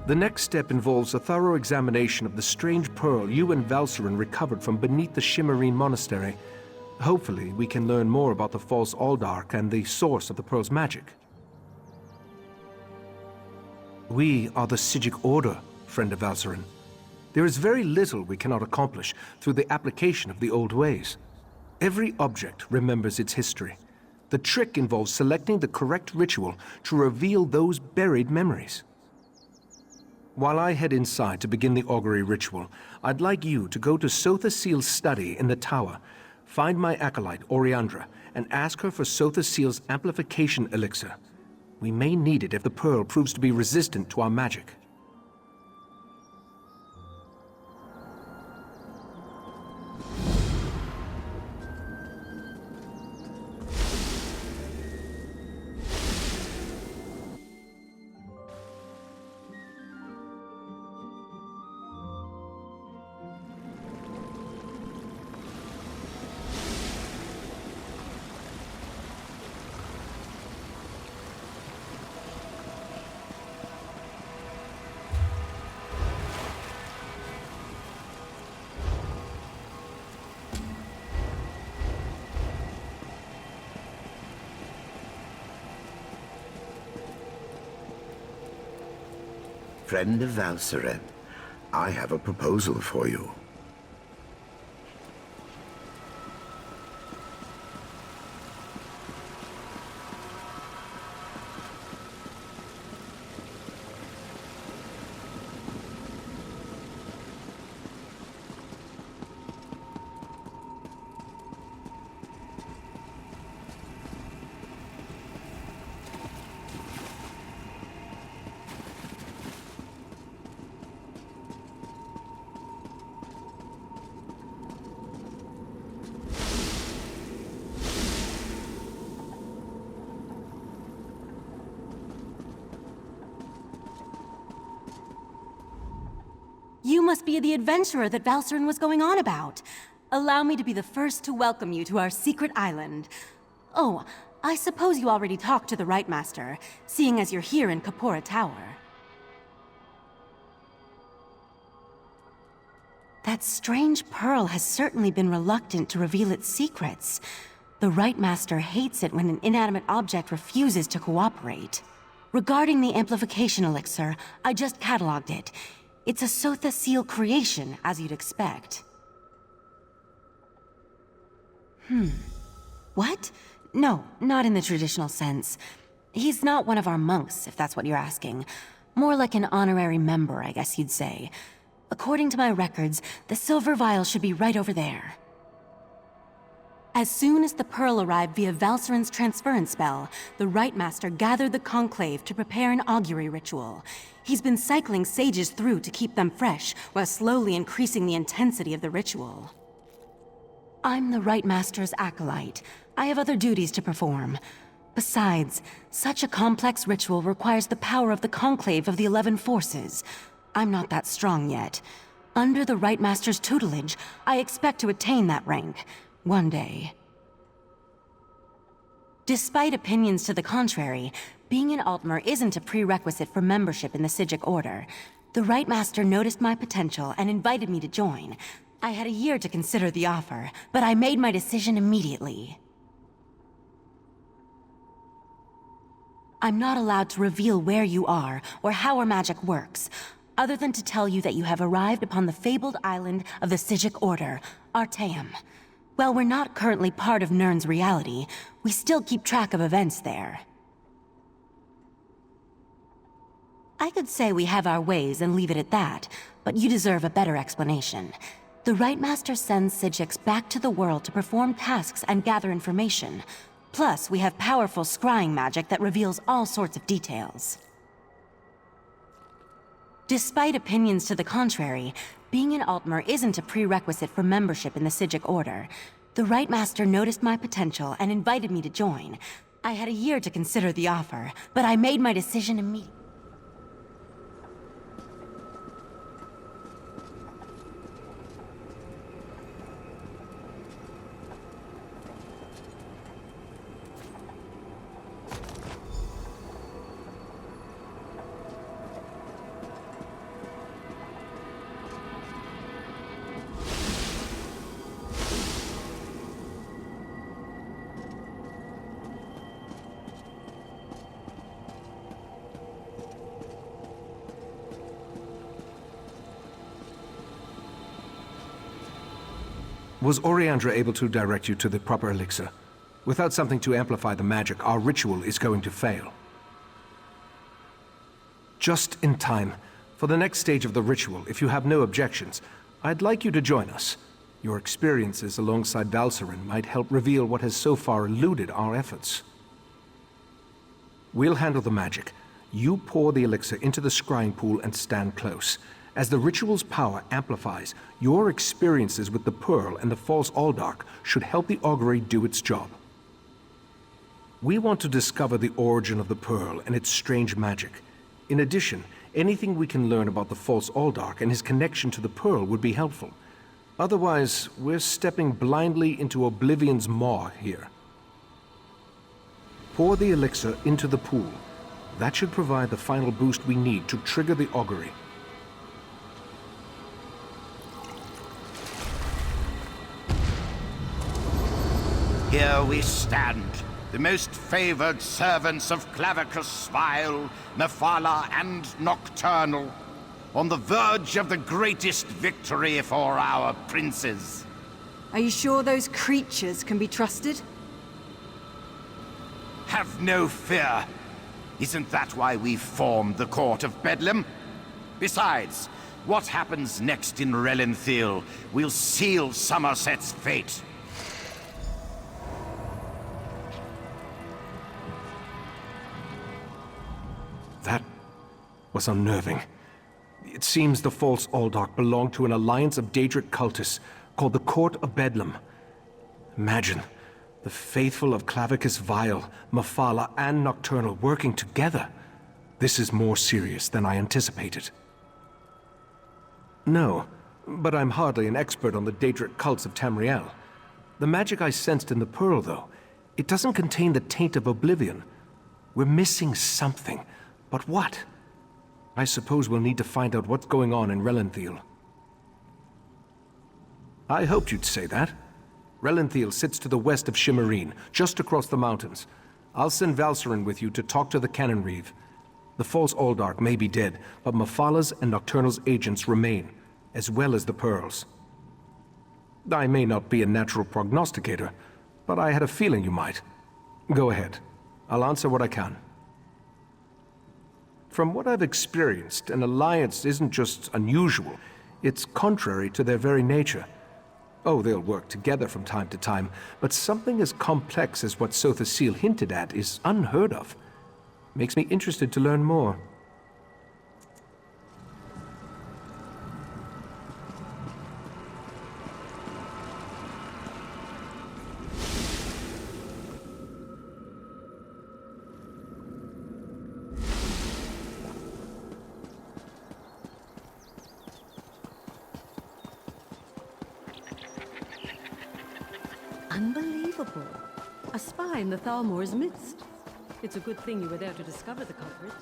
The next step involves a thorough examination of the strange pearl you and Valcerin recovered from beneath the Shimmerine Monastery. Hopefully, we can learn more about the false Aldark and the source of the pearl's magic. We are the Psijic Order, friend of Valcerin. There is very little we cannot accomplish through the application of the old ways. Every object remembers its history. The trick involves selecting the correct ritual to reveal those buried memories. While I head inside to begin the augury ritual, I'd like you to go to Sotha Seal's study in the tower, find my acolyte, Oriandra, and ask her for Sotha Seal's amplification elixir. We may need it if the pearl proves to be resistant to our magic. Friend of Valcerin, I have a proposal for you. You must be the adventurer that Valcerin was going on about. Allow me to be the first to welcome you to our secret island. Oh, I suppose you already talked to the Rite Master, seeing as you're here in Kapora Tower. That strange pearl has certainly been reluctant to reveal its secrets. The Rite Master hates it when an inanimate object refuses to cooperate. Regarding the amplification elixir, I just cataloged it. It's a Sotha Seal creation, as you'd expect. What? No, not in the traditional sense. He's not one of our monks, if that's what you're asking. More like an honorary member, I guess you'd say. According to my records, the silver vial should be right over there. As soon as the pearl arrived via Valcerin's transference spell, the Rite Master gathered the conclave to prepare an augury ritual. He's been cycling sages through to keep them fresh, while slowly increasing the intensity of the ritual. I'm the Rite Master's acolyte. I have other duties to perform. Besides, such a complex ritual requires the power of the conclave of the 11 forces. I'm not that strong yet. Under the Rite Master's tutelage, I expect to attain that rank. One day. Despite opinions to the contrary, being an Altmer isn't a prerequisite for membership in the Psijic Order. The Rite Master noticed my potential and invited me to join. I had a year to consider the offer, but I made my decision immediately. I'm not allowed to reveal where you are or how our magic works, other than to tell you that you have arrived upon the fabled island of the Psijic Order, Artaeum. While we're not currently part of Nirn's reality, we still keep track of events there. I could say we have our ways and leave it at that, but you deserve a better explanation. The Rite Master sends Psijics back to the world to perform tasks and gather information. Plus, we have powerful scrying magic that reveals all sorts of details. Despite opinions to the contrary, being an Altmer isn't a prerequisite for membership in the Psijic Order. The Rite Master noticed my potential and invited me to join. I had a year to consider the offer, but I made my decision immediately. Was Oriandra able to direct you to the proper elixir? Without something to amplify the magic, our ritual is going to fail. Just in time. For the next stage of the ritual, if you have no objections, I'd like you to join us. Your experiences alongside Valsarin might help reveal what has so far eluded our efforts. We'll handle the magic. You pour the elixir into the scrying pool and stand close. As the ritual's power amplifies, your experiences with the Pearl and the false Aldark should help the augury do its job. We want to discover the origin of the Pearl and its strange magic. In addition, anything we can learn about the false Aldark and his connection to the Pearl would be helpful. Otherwise, we're stepping blindly into Oblivion's maw here. Pour the elixir into the pool. That should provide the final boost we need to trigger the augury. Here we stand, the most favored servants of Clavicus Smile, Mephala, and Nocturnal, on the verge of the greatest victory for our princes. Are you sure those creatures can be trusted? Have no fear. Isn't that why we formed the Court of Bedlam? Besides, what happens next in Relenthiel will seal Somerset's fate. That was unnerving. It seems the false Aldark belonged to an alliance of Daedric cultists called the Court of Bedlam. Imagine, the faithful of Clavicus Vile, Mephala, and Nocturnal working together. This is more serious than I anticipated. No, but I'm hardly an expert on the Daedric cults of Tamriel. The magic I sensed in the Pearl, though, it doesn't contain the taint of Oblivion. We're missing something. But what? I suppose we'll need to find out what's going on in Relenthiel. I hoped you'd say that. Relenthiel sits to the west of Shimmerine, just across the mountains. I'll send Valsarin with you to talk to the Cannon Reeve. The false Aldark may be dead, but Mephala's and Nocturnal's agents remain, as well as the Pearls. I may not be a natural prognosticator, but I had a feeling you might. Go ahead. I'll answer what I can. From what I've experienced, an alliance isn't just unusual, it's contrary to their very nature. Oh, they'll work together from time to time, but something as complex as what Sotha Sil hinted at is unheard of. Makes me interested to learn more. Unbelievable. A spy in the Thalmor's midst. It's a good thing you were there to discover the culprit.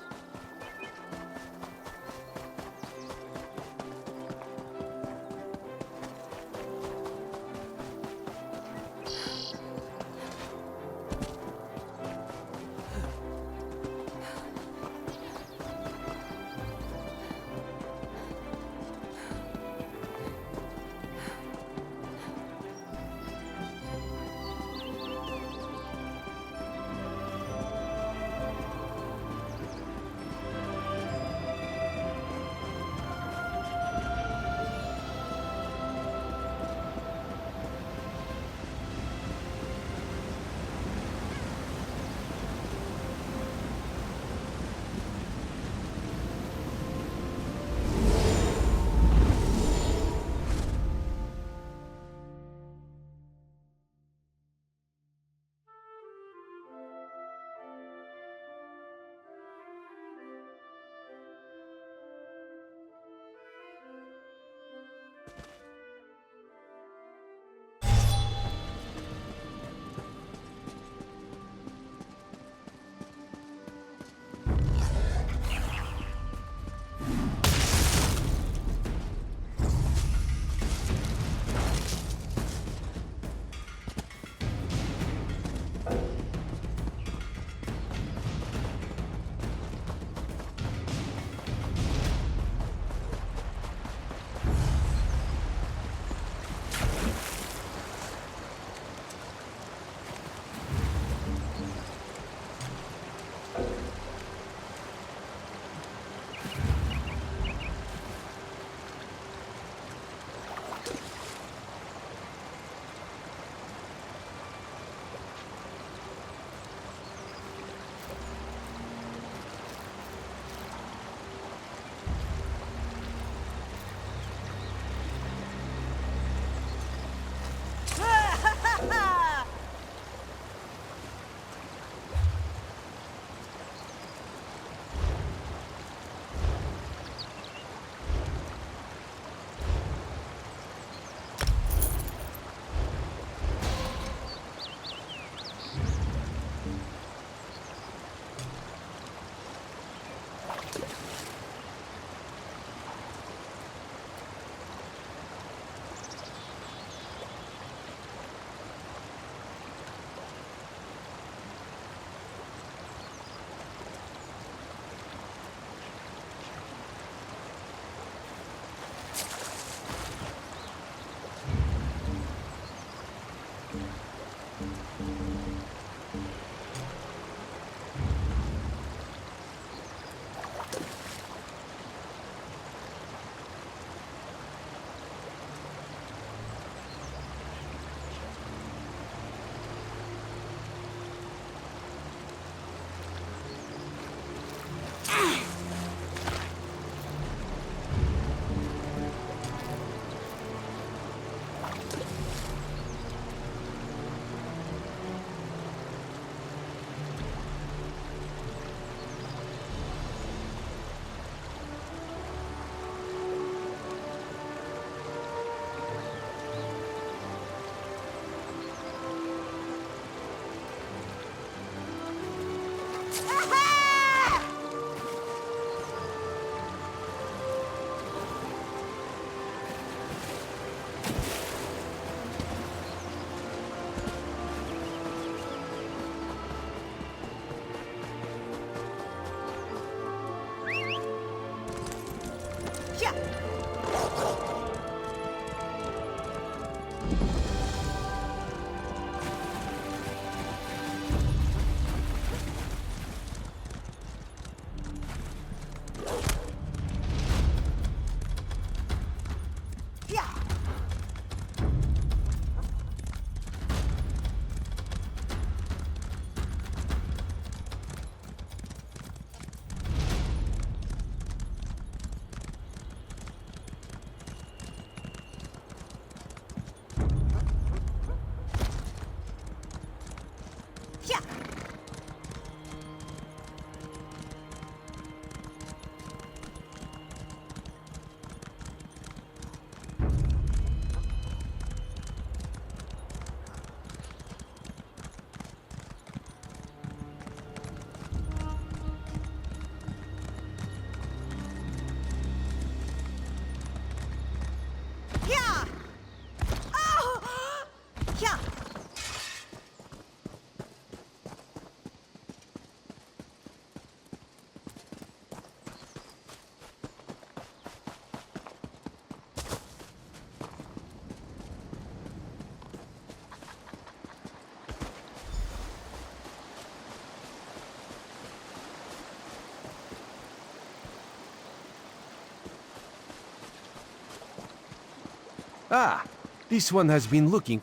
Ah, this one has been looking.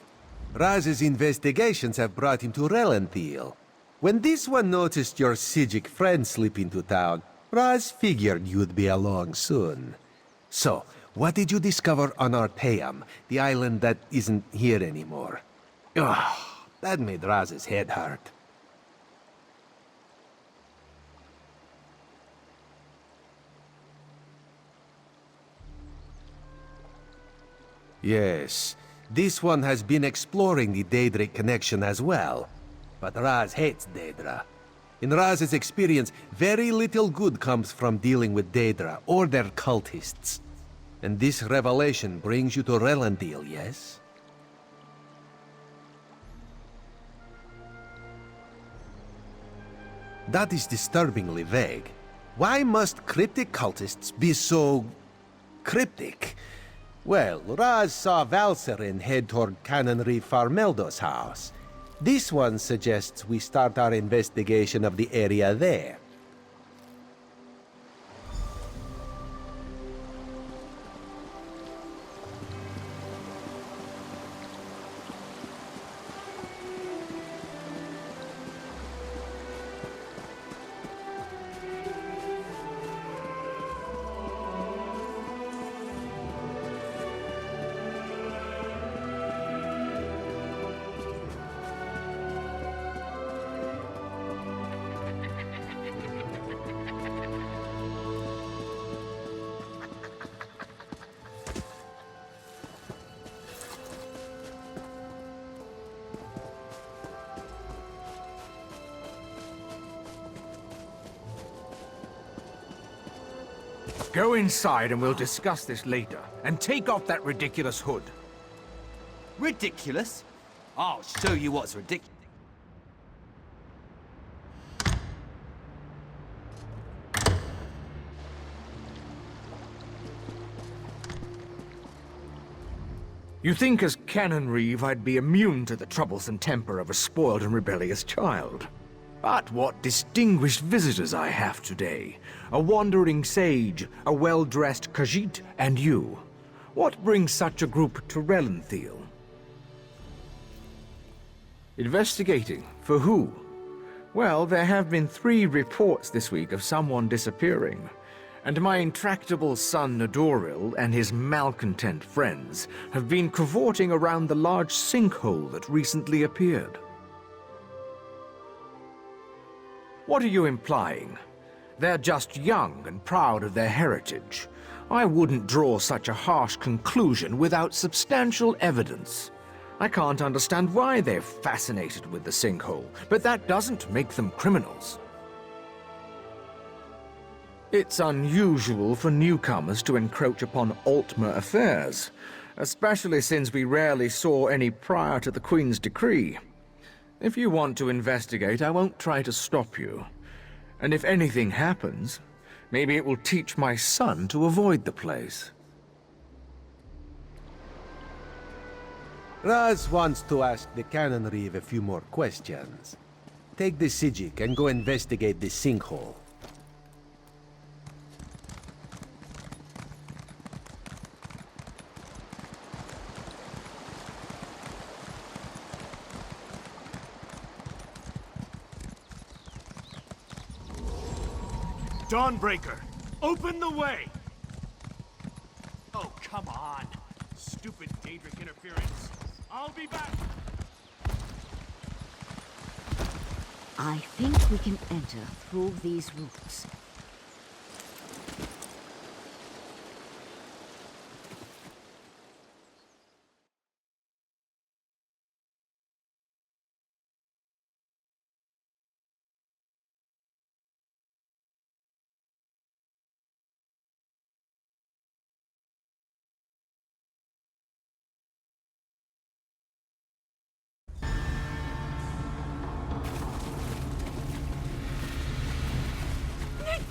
Raz's investigations have brought him to Relanthiel. When this one noticed your Sijic friend slip into town, Raz figured you'd be along soon. So, what did you discover on Arteum, the island that isn't here anymore? Ugh, that made Raz's head hurt. Yes, this one has been exploring the Daedric connection as well. But Raz hates Daedra. In Raz's experience, very little good comes from dealing with Daedra or their cultists. And this revelation brings you to Relanthiel, yes? That is disturbingly vague. Why must cryptic cultists be so... cryptic? Well, Raz saw Valserin head toward Canonry Farmeldo's house. This one suggests we start our investigation of the area there. Go inside and we'll discuss this later. And take off that ridiculous hood. Ridiculous? I'll show you what's ridiculous. You think as Canon Reeve I'd be immune to the troublesome temper of a spoiled and rebellious child. But what distinguished visitors I have today. A wandering sage, a well-dressed Khajiit, and you. What brings such a group to Relanthiel? Investigating? For who? Well, there have been 3 reports this week of someone disappearing. And my intractable son Nadoril and his malcontent friends have been cavorting around the large sinkhole that recently appeared. What are you implying? They're just young and proud of their heritage. I wouldn't draw such a harsh conclusion without substantial evidence. I can't understand why they're fascinated with the sinkhole, but that doesn't make them criminals. It's unusual for newcomers to encroach upon Altmer affairs, especially since we rarely saw any prior to the Queen's decree. If you want to investigate, I won't try to stop you. And if anything happens, maybe it will teach my son to avoid the place. Raz wants to ask the Canon Reeve a few more questions. Take the Sijic and go investigate the sinkhole. Dawnbreaker, open the way! Oh, come on. Stupid Daedric interference. I'll be back! I think we can enter through these roots.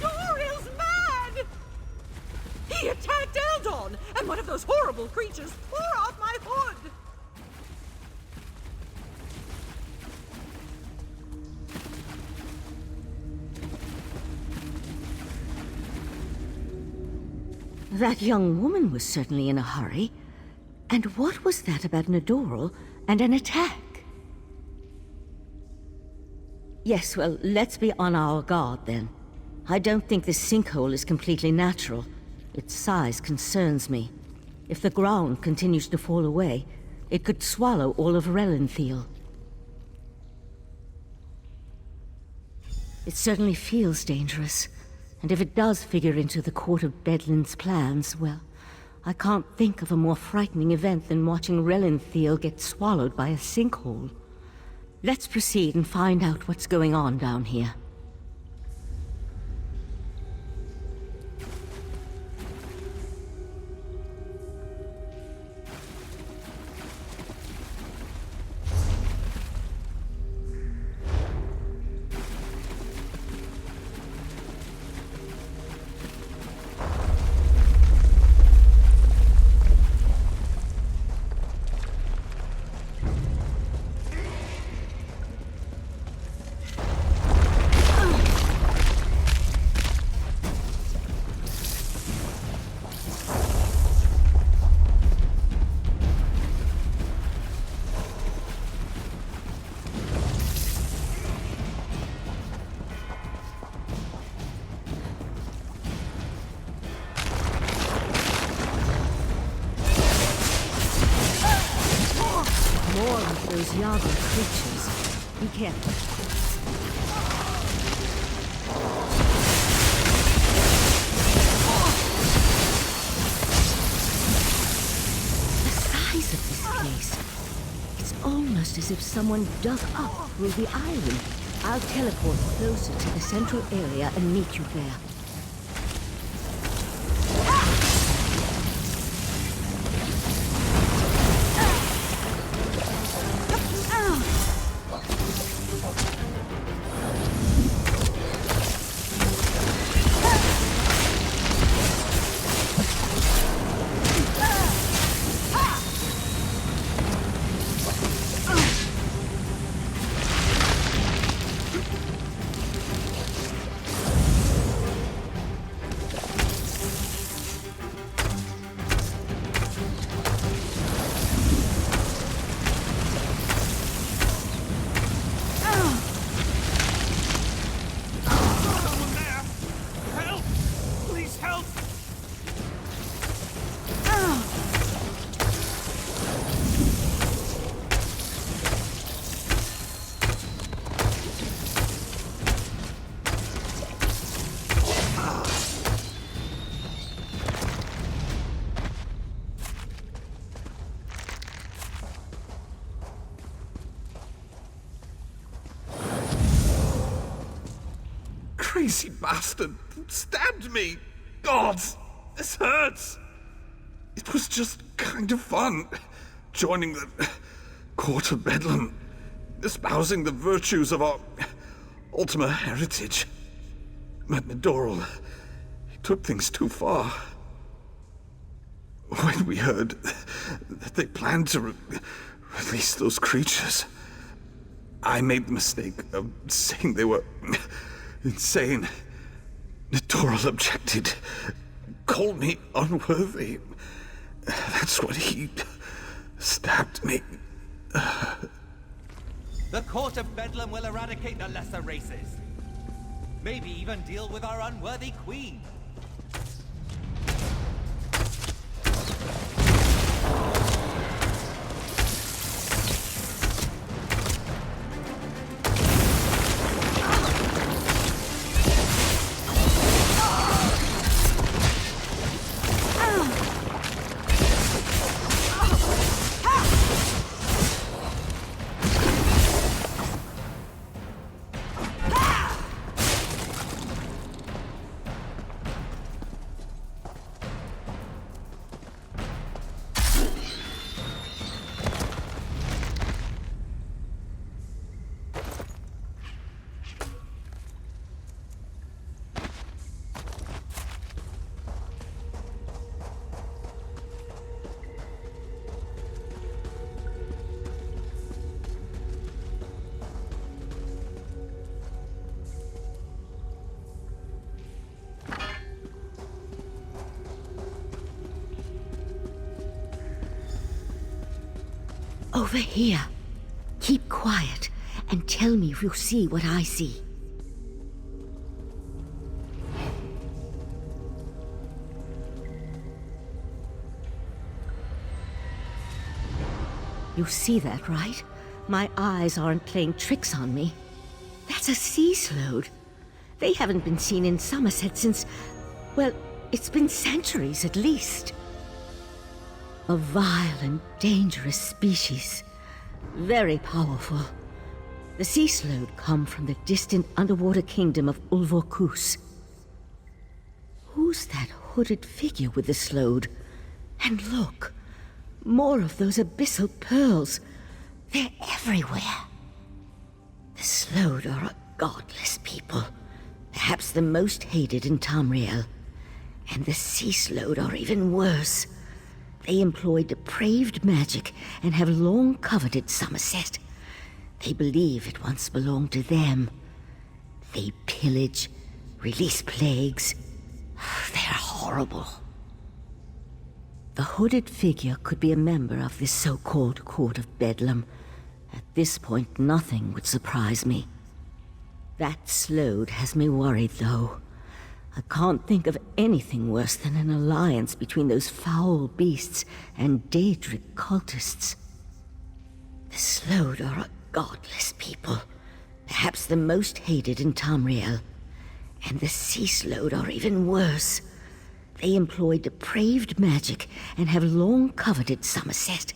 Doril's mad! He attacked Eldon, and one of those horrible creatures tore off my hood! That young woman was certainly in a hurry. And what was that about an Adoral and an attack? Yes, well, let's be on our guard then. I don't think this sinkhole is completely natural. Its size concerns me. If the ground continues to fall away, it could swallow all of Relenthiel. It certainly feels dangerous. And if it does figure into the Court of Bedlin's plans, well, I can't think of a more frightening event than watching Relenthiel get swallowed by a sinkhole. Let's proceed and find out what's going on down here. Those Yaga creatures. Be careful. The size of this place. It's almost as if someone dug up through the island. I'll teleport closer to the central area and meet you there. Crazy bastard stabbed me! God, this hurts! It was just kind of fun, joining the Court of Bedlam, espousing the virtues of our Ultima heritage. But Adoral, he took things too far. When we heard that they planned to release those creatures, I made the mistake of saying they were insane. Adoral objected, called me unworthy. That's what he stabbed me. The Court of Bedlam will eradicate the lesser races. Maybe even deal with our unworthy queen. Over here. Keep quiet and tell me if you see what I see. You see that, right? My eyes aren't playing tricks on me. That's a sea slode. They haven't been seen in Somerset since, well, it's been centuries at least. A vile and dangerous species. Very powerful. The sea slode come from the distant underwater kingdom of Ulvorkus. Who's that hooded figure with the slode? And look, more of those abyssal pearls. They're everywhere. The slode are a godless people. Perhaps the most hated in Tamriel. And the sea slode are even worse. They employ depraved magic and have long coveted Somerset. They believe it once belonged to them. They pillage, release plagues. They're horrible. The hooded figure could be a member of this so-called Court of Bedlam. At this point, nothing would surprise me. That slode has me worried, though. I can't think of anything worse than an alliance between those foul beasts and Daedric cultists. The slode are a godless people. Perhaps the most hated in Tamriel. And the sea slode are even worse. They employ depraved magic and have long coveted Somerset.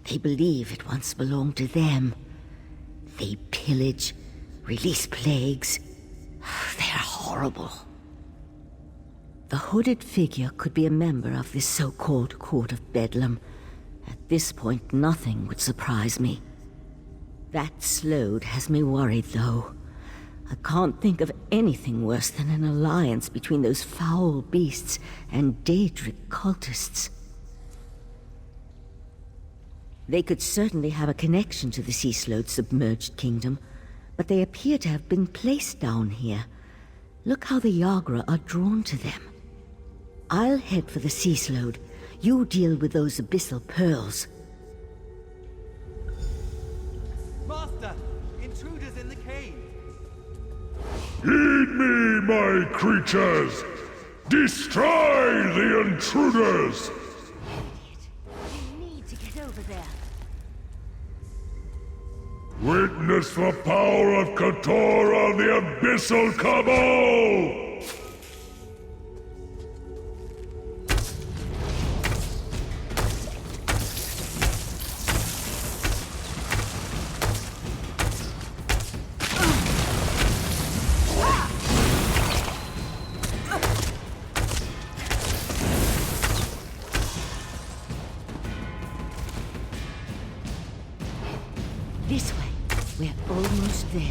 They believe it once belonged to them. They pillage, release plagues. They're horrible. The hooded figure could be a member of this so-called Court of Bedlam. At this point, nothing would surprise me. That slode has me worried, though. I can't think of anything worse than an alliance between those foul beasts and Daedric cultists. They could certainly have a connection to the sea slode's submerged kingdom, but they appear to have been placed down here. Look how the Yagra are drawn to them. I'll head for the sea slode. You deal with those abyssal pearls. Master! Intruders in the cave! Heed me, my creatures! Destroy the intruders! You need to get over there. Witness the power of Katora, the Abyssal Cabal! This way. We're almost there.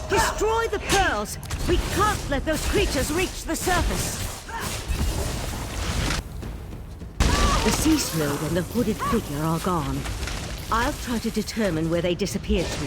Destroy the pearls! We can't let those creatures reach the surface! The sea slode and the hooded figure are gone. I'll try to determine where they disappeared to.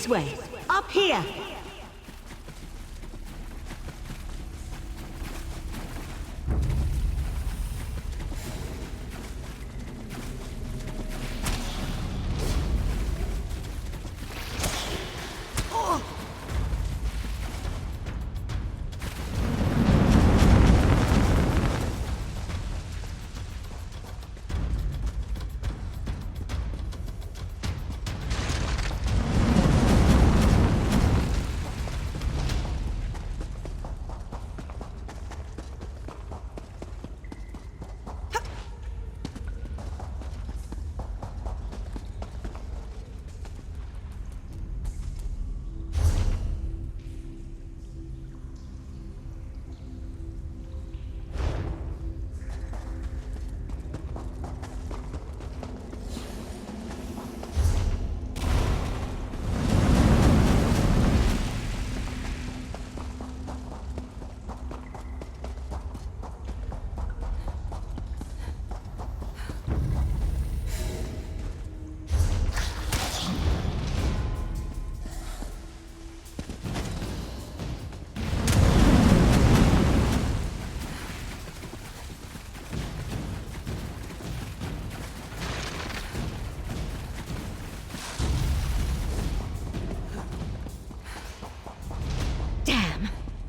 This way! Up here!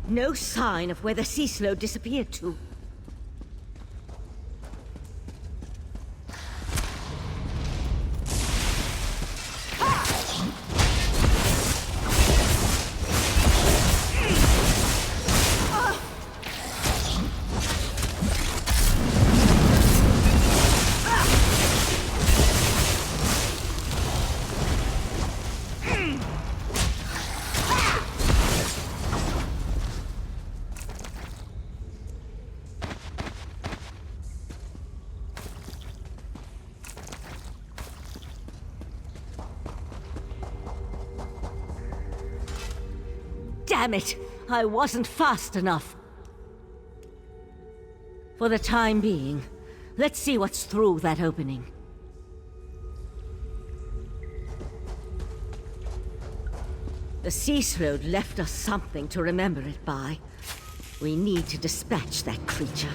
No sign of where the sea slow disappeared to. Damn it! I wasn't fast enough. For the time being, let's see what's through that opening. The sea slode left us something to remember it by. We need to dispatch that creature.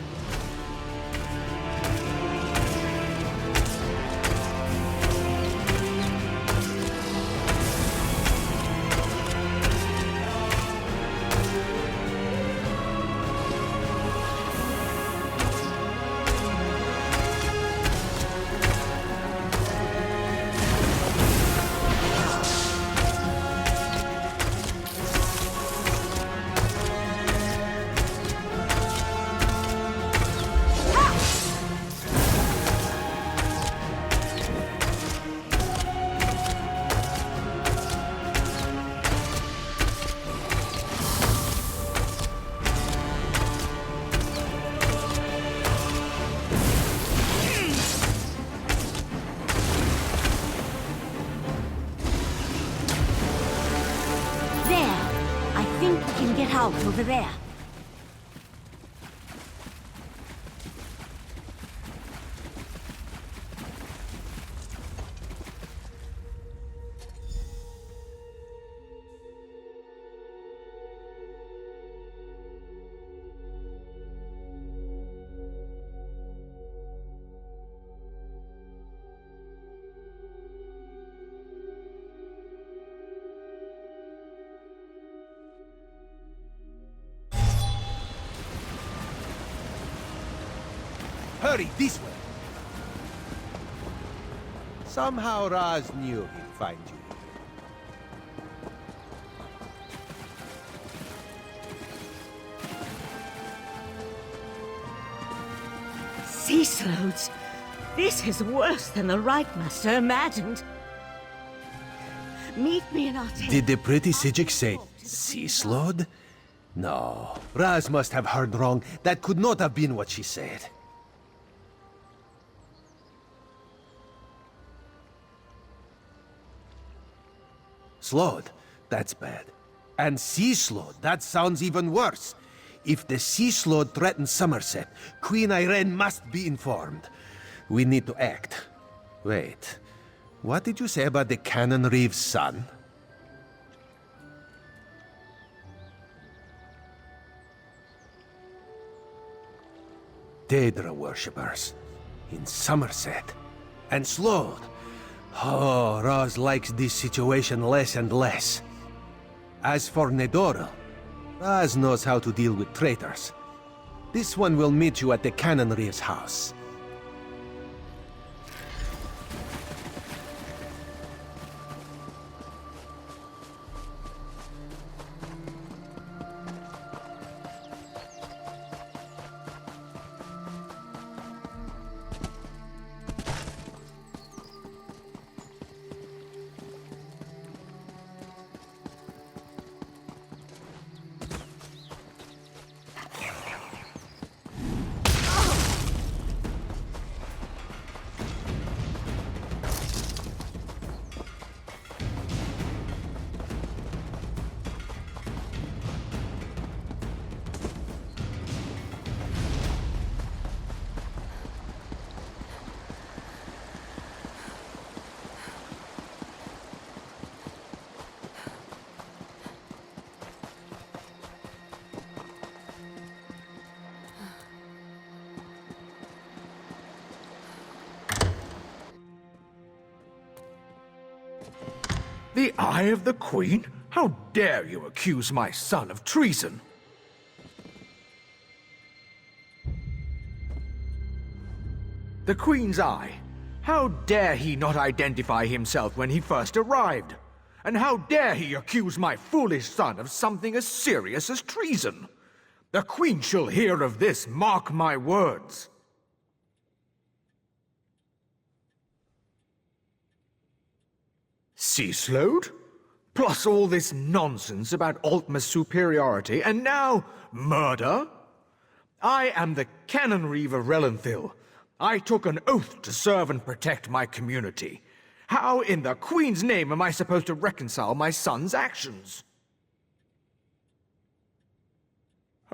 Out over there. Hurry, this way! Somehow Raz knew he'd find you. Sea slodes? This is worse than the Right Master imagined. Meet me in our tent. Did the pretty Sijik say sea slode? No, Raz must have heard wrong. That could not have been what she said. Slode, that's bad. And sea slode, that sounds even worse. If the sea slode threatens Somerset, Queen Irene must be informed. We need to act. Wait, what did you say about the Cannon Reeve's son? Daedra worshippers in Somerset. And Sloan. Oh, Raz likes this situation less and less. As for Nedoril, Raz knows how to deal with traitors. This one will meet you at the Canonry's house. The Eye of the Queen? How dare you accuse my son of treason? The Queen's Eye? How dare he not identify himself when he first arrived? And how dare he accuse my foolish son of something as serious as treason? The Queen shall hear of this, mark my words. Sea slowed? Plus all this nonsense about Altma's superiority, and now murder? I am the Canonry of Relenthil. I took an oath to serve and protect my community. How in the Queen's name am I supposed to reconcile my son's actions?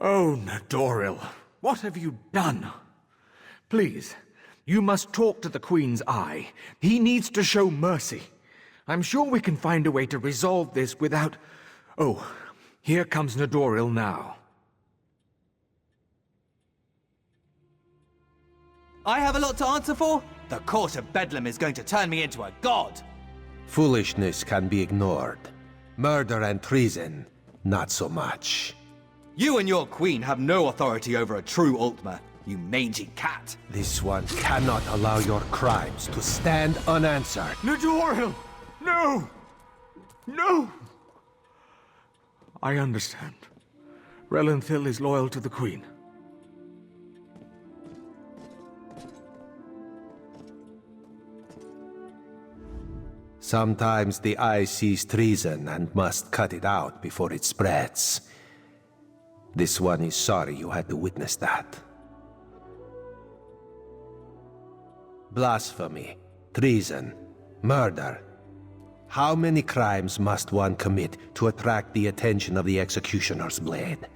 Oh, Nedoril, what have you done? Please, you must talk to the Queen's Eye. He needs to show mercy. I'm sure we can find a way to resolve this without... Oh, here comes Nedoril now. I have a lot to answer for? The court of Bedlam is going to turn me into a god! Foolishness can be ignored. Murder and treason, not so much. You and your queen have no authority over a true Altma, you mangy cat. This one cannot allow your crimes to stand unanswered. Nedoril! No! No! I understand. Relenthil is loyal to the Queen. Sometimes the eye sees treason and must cut it out before it spreads. This one is sorry you had to witness that. Blasphemy, treason, murder. How many crimes must one commit to attract the attention of the executioner's blade?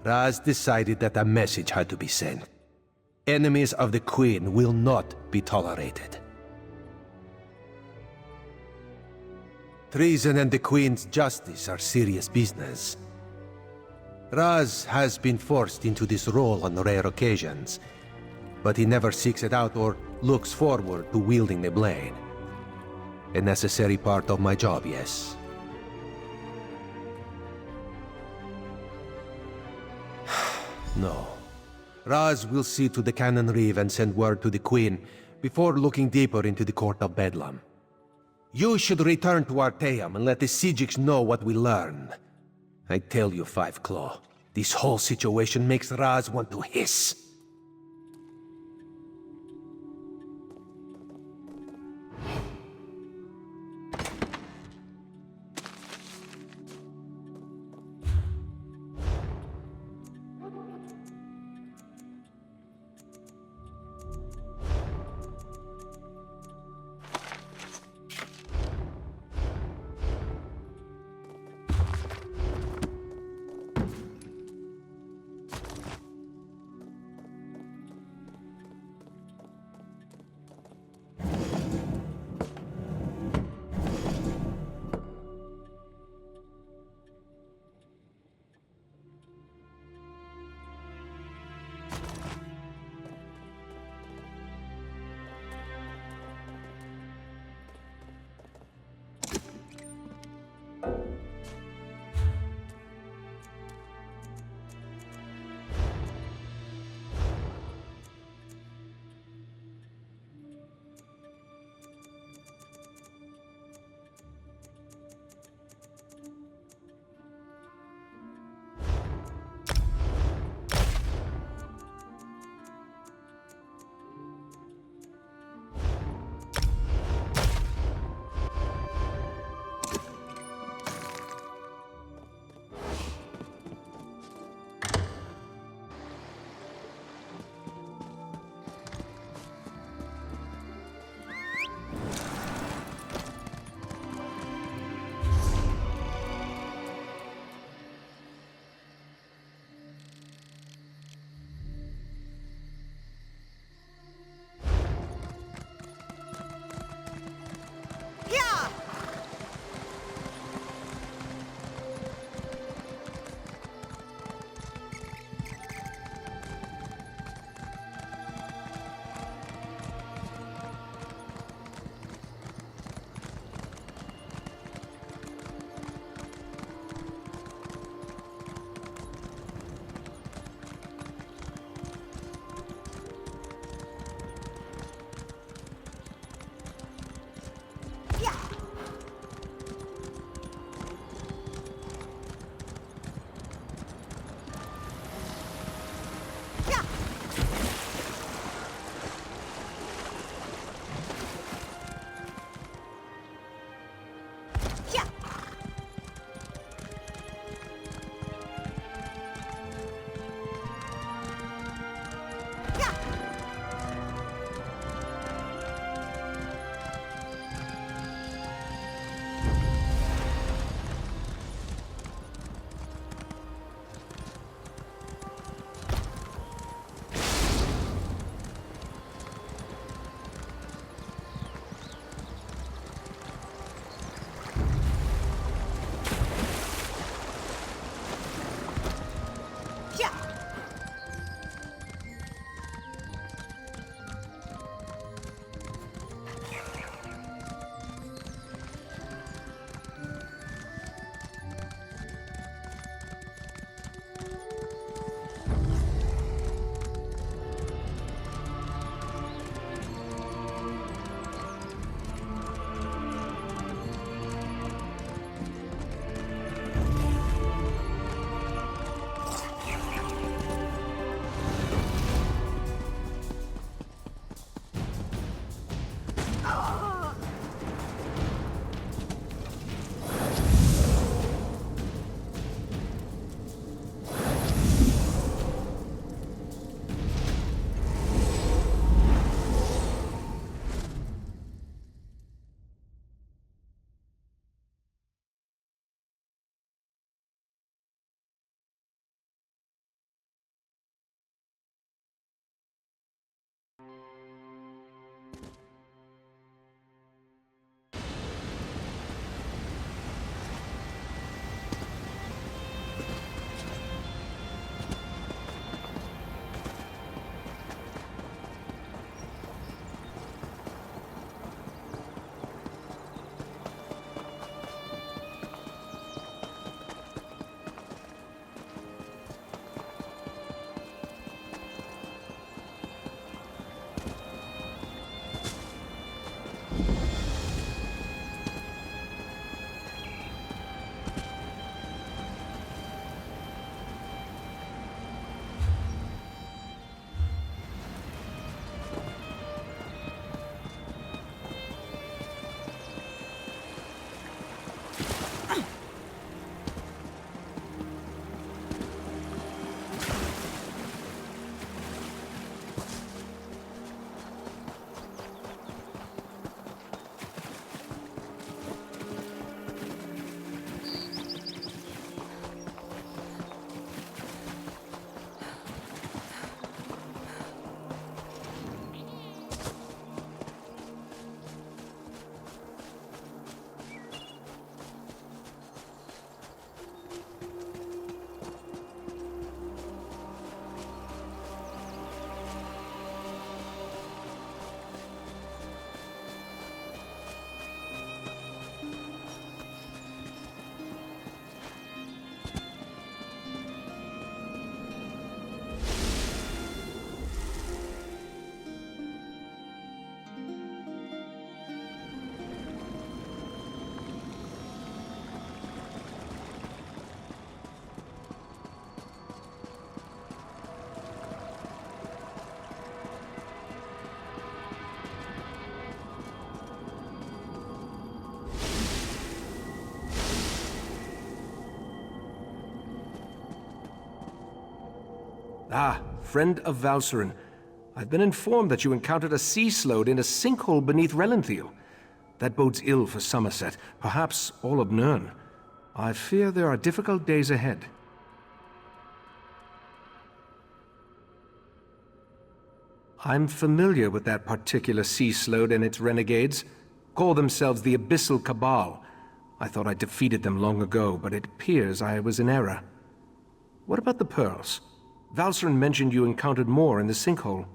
Raz decided that a message had to be sent. Enemies of the Queen will not be tolerated. Treason and the Queen's justice are serious business. Raz has been forced into this role on rare occasions, but he never seeks it out or looks forward to wielding the blade. A necessary part of my job, yes. No. Raz will see to the Canon Reeve and send word to the Queen before looking deeper into the Court of Bedlam. You should return to Arteum and let the Sijiks know what we learned. I tell you, Five Claw, this whole situation makes Raz want to hiss. Ah, friend of Valcerin. I've been informed that you encountered a sea slode in a sinkhole beneath Relenthiel. That bodes ill for Somerset, perhaps all of Nirn. I fear there are difficult days ahead. I'm familiar with that particular sea slode and its renegades. Call themselves the Abyssal Cabal. I thought I defeated them long ago, but it appears I was in error. What about the pearls? Valcerin mentioned you encountered more in the sinkhole.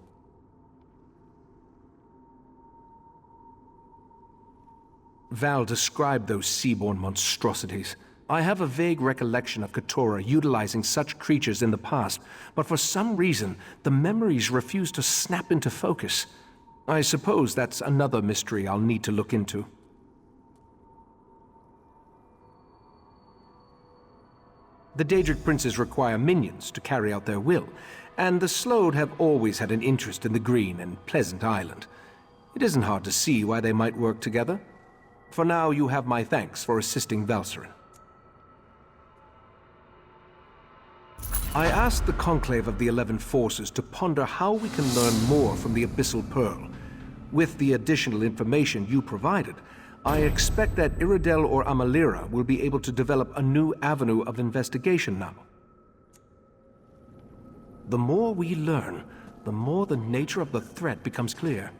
Val described those seaborne monstrosities. I have a vague recollection of Keturah utilizing such creatures in the past, but for some reason, the memories refuse to snap into focus. I suppose that's another mystery I'll need to look into. The Daedric princes require minions to carry out their will, and the Slode have always had an interest in the green and pleasant island. It isn't hard to see why they might work together. For now, you have my thanks for assisting Valcerin. I asked the Conclave of the 11 Forces to ponder how we can learn more from the Abyssal Pearl. With the additional information you provided, I expect that Iridel or Amalira will be able to develop a new avenue of investigation now. The more we learn, the more the nature of the threat becomes clear.